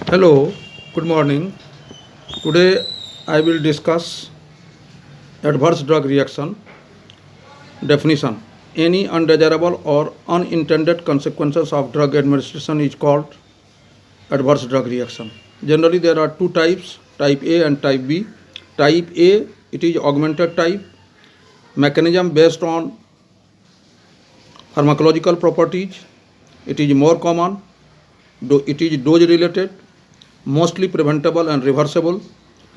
Hello, good morning. Today I will discuss adverse drug reaction definition. Any undesirable or unintended consequences of drug administration is called adverse drug reaction. Generally, there are two types, type A and type B. Type A, it is augmented type, mechanism based on pharmacological properties. It is more common, it is dose related, mostly preventable and reversible.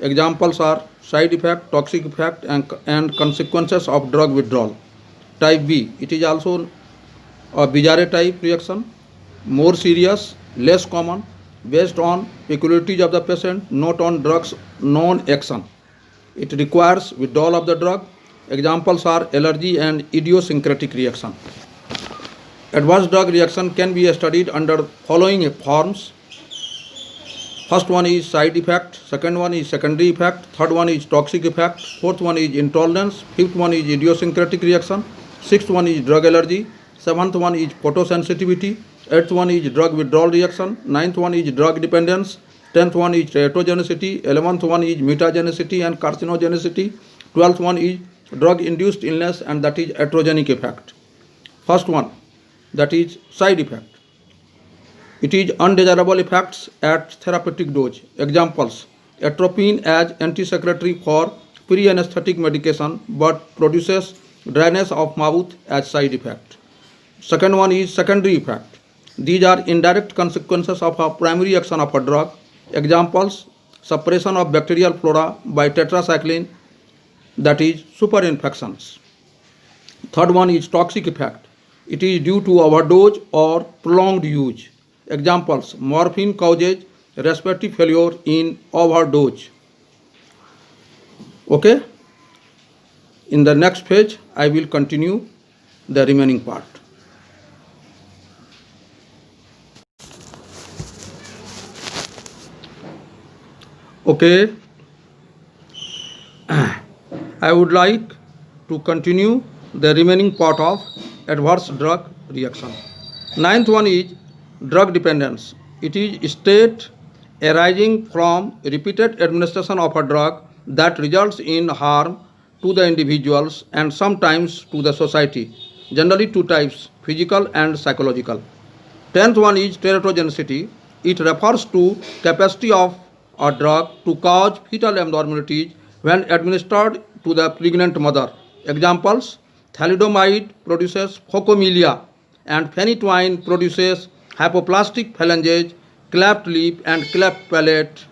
Examples are side effect, toxic effect, and consequences of drug withdrawal. Type B, it is also a bizarre type reaction, more serious, less common, based on peculiarities of the patient, not on drugs known action. It requires withdrawal of the drug. Examples are allergy and idiosyncratic reaction. Adverse drug reaction can be studied under following forms. First one is side effect, second one is secondary effect, third one is toxic effect, fourth one is intolerance, fifth one is idiosyncratic reaction, sixth one is drug allergy, seventh one is photosensitivity, eighth one is drug withdrawal reaction, ninth one is drug dependence, 10th one is teratogenicity, 11th one is mutagenicity and carcinogenicity, 12th one is drug induced illness and that is iatrogenic effect. First one, that is side effect. It is undesirable effects at therapeutic dose. Examples, atropine as antisecretory for pre-anesthetic medication but produces dryness of mouth as side effect. Second one is secondary effect. These are indirect consequences of a primary action of a drug. Examples, suppression of bacterial flora by tetracycline, that is superinfections. Third one is toxic effect. It is due to overdose or prolonged use. Examples, morphine causes respiratory failure in overdose. Okay? In the next page, I will continue the remaining part. Okay, I would like to continue the remaining part of adverse drug reaction. Ninth one is drug dependence. It is state arising from repeated administration of a drug that results in harm to the individuals and sometimes to the society. Generally two types, physical and psychological. Tenth one is teratogenicity. It refers to capacity of a drug to cause fetal abnormalities when administered to the pregnant mother. Examples, thalidomide produces phocomelia and phenytoin produces hypoplastic phalanges, cleft lip and cleft palate.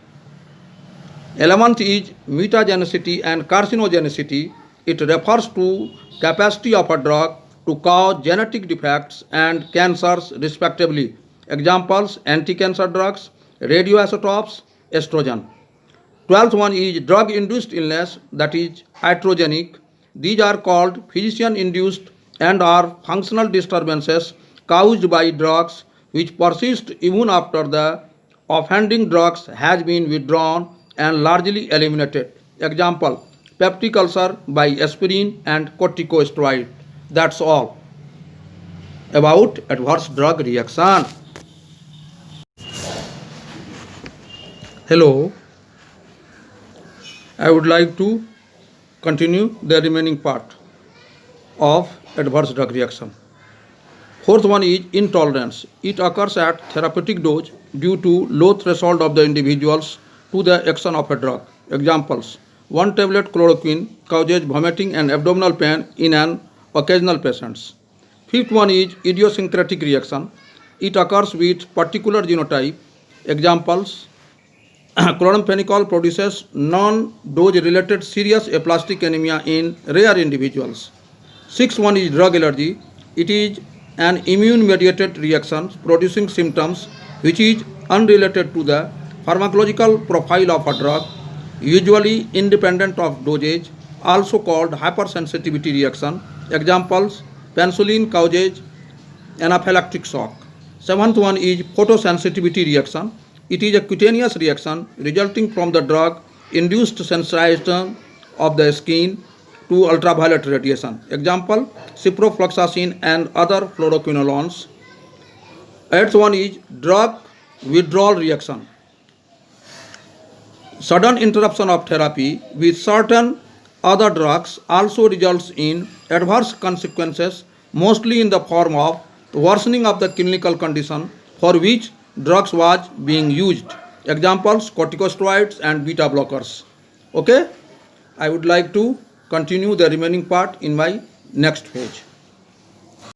11th is mutagenicity and carcinogenicity. It refers to capacity of a drug to cause genetic defects and cancers respectively. Examples, anti-cancer drugs, radioisotopes, estrogen. 12th one is drug-induced illness, that is iatrogenic. These are called physician-induced and are functional disturbances caused by drugs which persist even after the offending drugs has been withdrawn and largely eliminated. Example, peptic ulcer by aspirin and corticosteroid. That's all about adverse drug reaction. Hello, I would like to continue the remaining part of adverse drug reaction. Fourth one is intolerance. It occurs at therapeutic dose due to low threshold of the individuals to the action of a drug. Examples, 1 tablet chloroquine causes vomiting and abdominal pain in an occasional patients. Fifth one is idiosyncratic reaction. It occurs with particular genotype. Examples, chloramphenicol produces non-dose related serious aplastic anemia in rare individuals. Sixth one is drug allergy. It is an immune mediated reaction producing symptoms which is unrelated to the pharmacological profile of a drug, usually independent of dosage, also called hypersensitivity reaction. Examples, penicillin causes anaphylactic shock. Seventh one is photosensitivity reaction. It is a cutaneous reaction resulting from the drug induced sensitization of the skin to ultraviolet radiation. Example, ciprofloxacin and other fluoroquinolones. Eighth one is drug withdrawal reaction. Sudden interruption of therapy with certain other drugs also results in adverse consequences, mostly in the form of worsening of the clinical condition for which drugs was being used. Examples: corticosteroids and beta blockers. Okay, I would like to continue the remaining part in my next page.